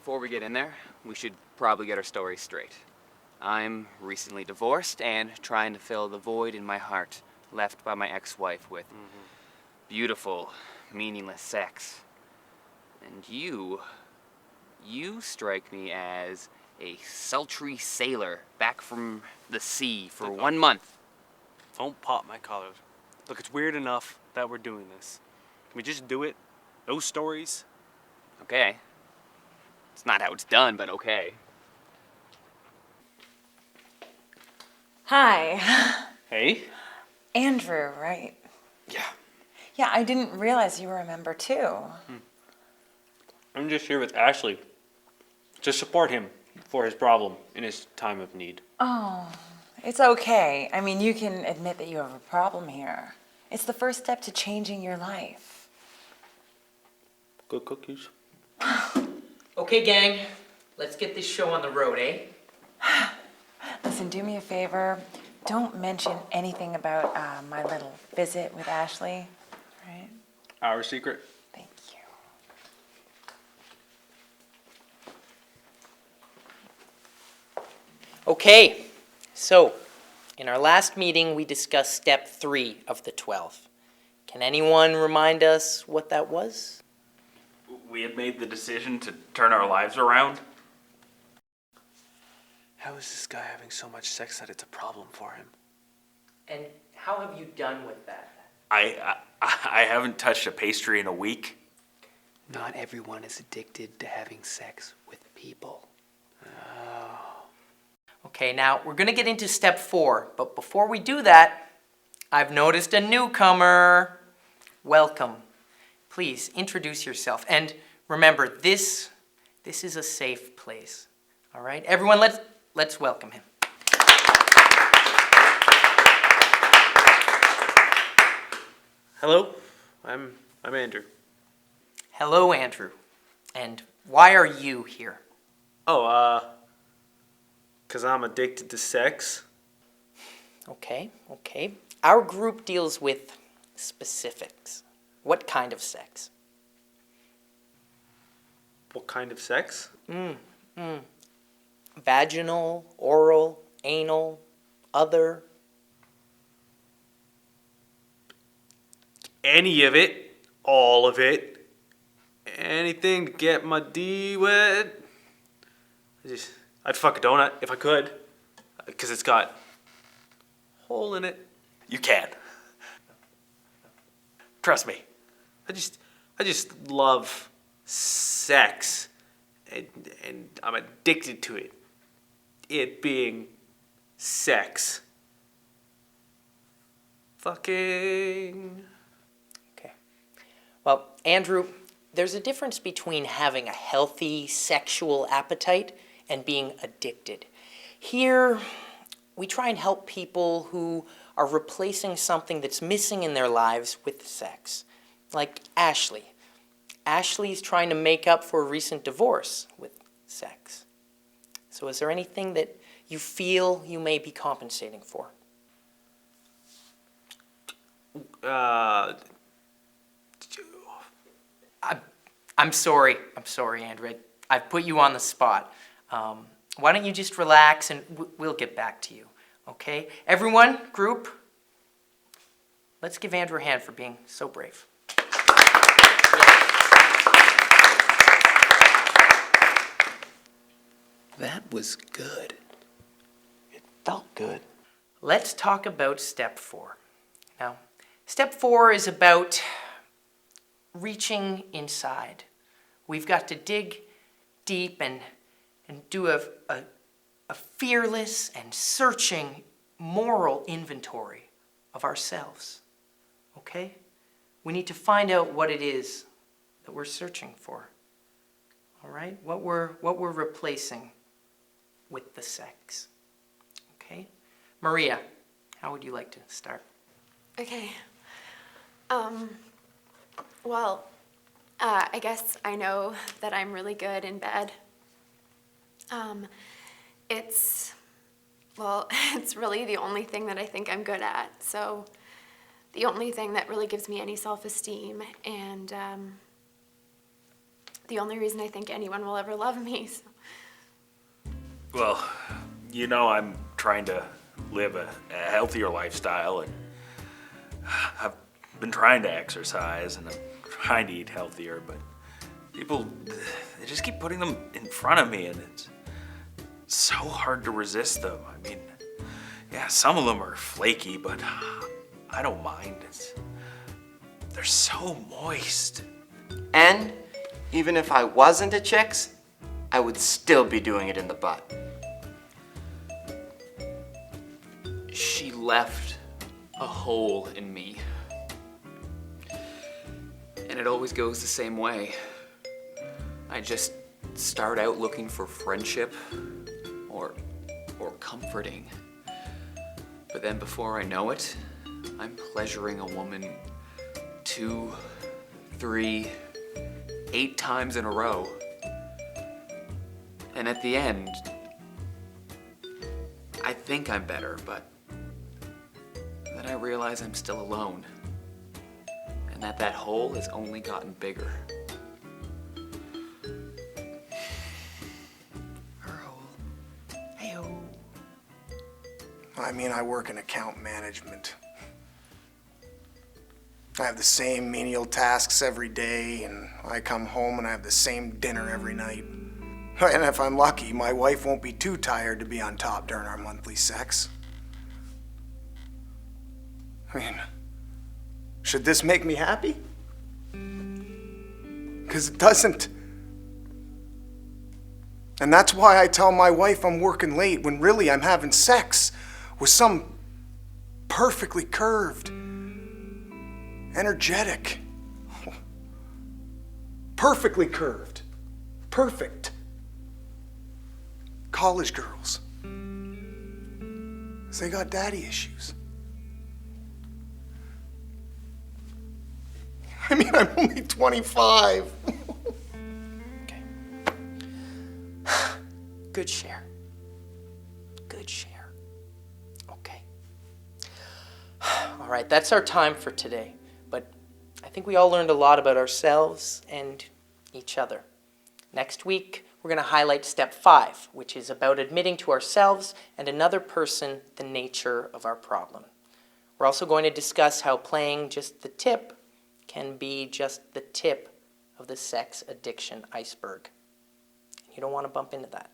Before we get in there, we should probably get our story straight. I'm recently divorced and trying to fill the void in my heart left by my ex-wife with beautiful, meaningless sex. And you strike me as a sultry sailor back from the sea for 1 month. Don't pop my collar. Look, it's weird enough that we're doing this. Can we just do it? No stories? Okay. It's not how it's done, but okay. Hi. Hey? Andrew, right? Yeah. Yeah, I didn't realize you were a member too. I'm just here with Ashlee to support him for his problem in his time of need. Oh, it's okay. I mean, you can admit that you have a problem here. It's the first step to changing your life. Good cookies. Okay, gang, let's get this show on the road, eh? Listen, do me a favor. Don't mention anything about my little visit with Ashlee, right? Our secret. Thank you. Okay, so in our last meeting, we discussed step 3 of the 12. Can anyone remind us what that was? We had made the decision to turn our lives around. How is this guy having so much sex that it's a problem for him? And how have you done with that? I haven't touched a pastry in a week. Not everyone is addicted to having sex with people. Okay, now we're gonna get into step 4, but before we do that, I've noticed a newcomer. Welcome. Please introduce yourself. And remember, this is a safe place. All right, everyone, let's welcome him. Hello, I'm Andrew. Hello, Andrew. And why are you here? Oh, 'cause I'm addicted to sex. Okay. Our group deals with specifics. What kind of sex? What kind of sex? Vaginal, oral, anal, other? Any of it, all of it, anything to get my D wet. I'd fuck a donut if I could, because it's got a hole in it. You can. Trust me. I just love sex, and I'm addicted to it. It being sex. Fucking. Okay. Well, Andrew, there's a difference between having a healthy sexual appetite and being addicted. Here, we try and help people who are replacing something that's missing in their lives with sex. Like Ashlee. Ashlee's trying to make up for a recent divorce with sex. So is there anything that you feel you may be compensating for? I'm sorry, Andrew. I've put you on the spot. Why don't you just relax and we'll get back to you, okay? Everyone, group, let's give Andrew a hand for being so brave. That was good. It felt good. Let's talk about step 4. Now, step 4 is about reaching inside. We've got to dig deep and do a fearless and searching moral inventory of ourselves. Okay? We need to find out what it is that we're searching for. All right? What we're replacing with the sex. Okay? Maria, how would you like to start? Okay. Well, I guess I know that I'm really good in bed. It's really the only thing that I think I'm good at. So the only thing that really gives me any self-esteem and the only reason I think anyone will ever love me. So. Well, you know, I'm trying to live a healthier lifestyle, and I've been trying to exercise, and I'm trying to eat healthier, but people, they just keep putting them in front of me, and it's so hard to resist them. I mean, yeah, some of them are flaky, but I don't mind. They're so moist. And even if I wasn't a chicks, I would still be doing it in the butt. She left a hole in me. And it always goes the same way. I just start out looking for friendship or comforting. But then before I know it, I'm pleasuring a woman 2, 3, 8 times in a row. And at the end, I think I'm better, but then I realize I'm still alone. And that hole has only gotten bigger. Her hole. Hey-oh. I mean, I work in account management. I have the same menial tasks every day, and I come home and I have the same dinner every night. And if I'm lucky, my wife won't be too tired to be on top during our monthly sex. I mean, should this make me happy? 'Cause it doesn't. And that's why I tell my wife I'm working late when really I'm having sex with some perfectly curved, energetic, perfectly curved, perfect college girls. 'Cause they got daddy issues. I mean, I'm only 25. Okay. Good share. Good share. Okay. All right, that's our time for today. But I think we all learned a lot about ourselves and each other. Next week, we're going to highlight step 5, which is about admitting to ourselves and another person the nature of our problem. We're also going to discuss how playing just the tip can be just the tip of the sex addiction iceberg. You don't want to bump into that.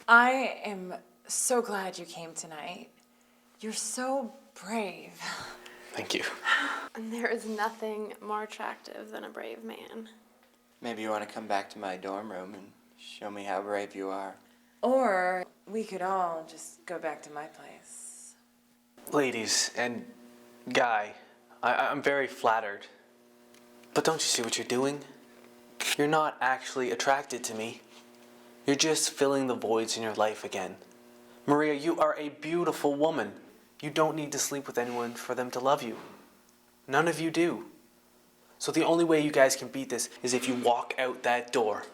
I am so glad you came tonight. You're so brave. Thank you. And there is nothing more attractive than a brave man. Maybe you want to come back to my dorm room and show me how brave you are. Or we could all just go back to my place. Ladies and Guy, I'm very flattered. But don't you see what you're doing? You're not actually attracted to me. You're just filling the voids in your life again. Maria, you are a beautiful woman. You don't need to sleep with anyone for them to love you. None of you do. So the only way you guys can beat this is if you walk out that door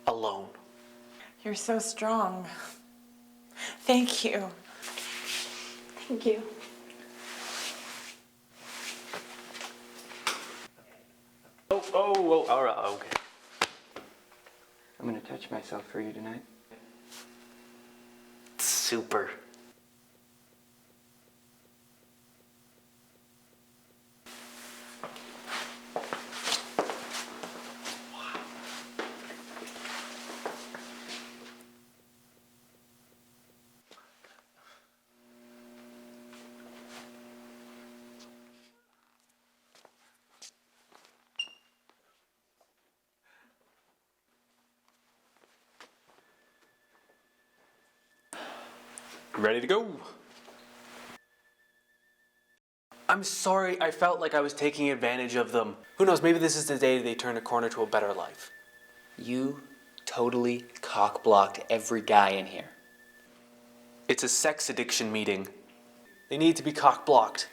alone. You're so strong. Thank you. Thank you. Oh, all right, okay. I'm gonna touch myself for you tonight. Super. Ready to go. I'm sorry, I felt like I was taking advantage of them. Who knows, maybe this is the day they turn a corner to a better life. You totally cock-blocked every guy in here. It's a sex addiction meeting. They need to be cock-blocked.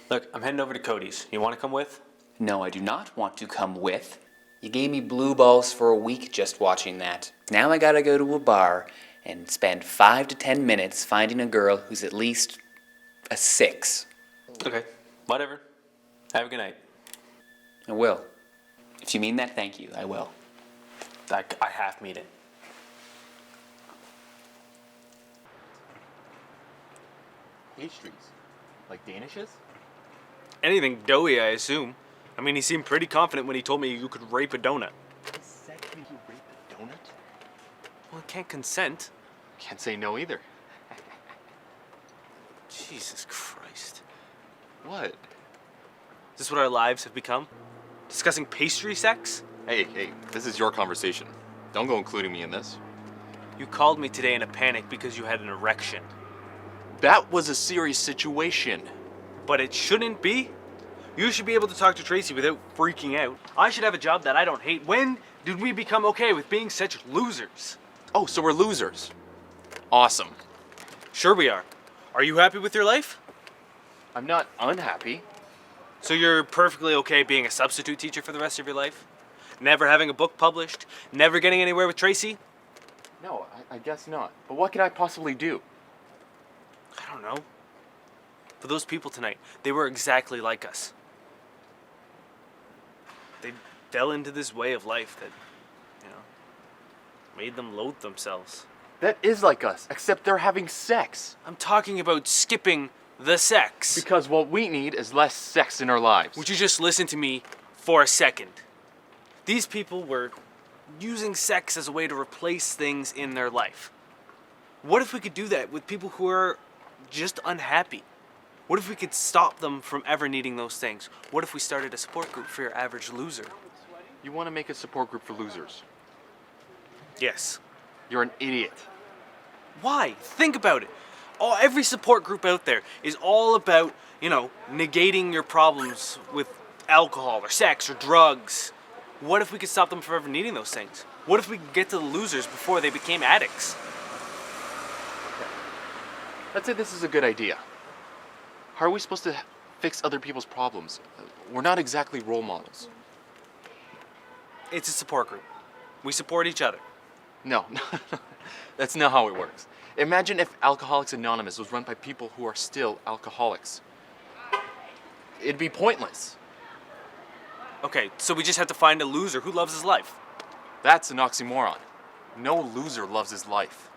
Look, I'm heading over to Cody's. You want to come with? No, I do not want to come with. You gave me blue balls for a week just watching that. Now I gotta go to a bar and spend 5 to 10 minutes finding a girl who's at least a 6. Okay, whatever. Have a good night. I will. If you mean that, thank you. I will. I half mean it. Pastries? Like Danishes? Anything doughy, I assume. I mean, he seemed pretty confident when he told me you could rape a donut. Exactly, you rape a donut? Well, I can't consent. Can't say no either. Jesus Christ. What? Is this what our lives have become? Discussing pastry sex? Hey, this is your conversation. Don't go including me in this. You called me today in a panic because you had an erection. That was a serious situation. But it shouldn't be. You should be able to talk to Tracy without freaking out. I should have a job that I don't hate. When did we become okay with being such losers? Oh, so we're losers. Awesome. Sure we are. Are you happy with your life? I'm not unhappy. So you're perfectly okay being a substitute teacher for the rest of your life? Never having a book published? Never getting anywhere with Tracy? No, I guess not. But what can I possibly do? I don't know. For those people tonight, they were exactly like us. They fell into this way of life that, made them loathe themselves. That is like us, except they're having sex. I'm talking about skipping the sex. Because what we need is less sex in our lives. Would you just listen to me for a second? These people were using sex as a way to replace things in their life. What if we could do that with people who are just unhappy? What if we could stop them from ever needing those things? What if we started a support group for your average loser? You want to make a support group for losers? Yes. You're an idiot. Why? Think about it. Every support group out there is all about, negating your problems with alcohol or sex or drugs. What if we could stop them from ever needing those things? What if we could get to the losers before they became addicts? Let's say this is a good idea. How are we supposed to fix other people's problems? We're not exactly role models. It's a support group. We support each other. No, that's not how it works. Imagine if Alcoholics Anonymous was run by people who are still alcoholics. It'd be pointless. Okay, so we just have to find a loser who loves his life. That's an oxymoron. No loser loves his life.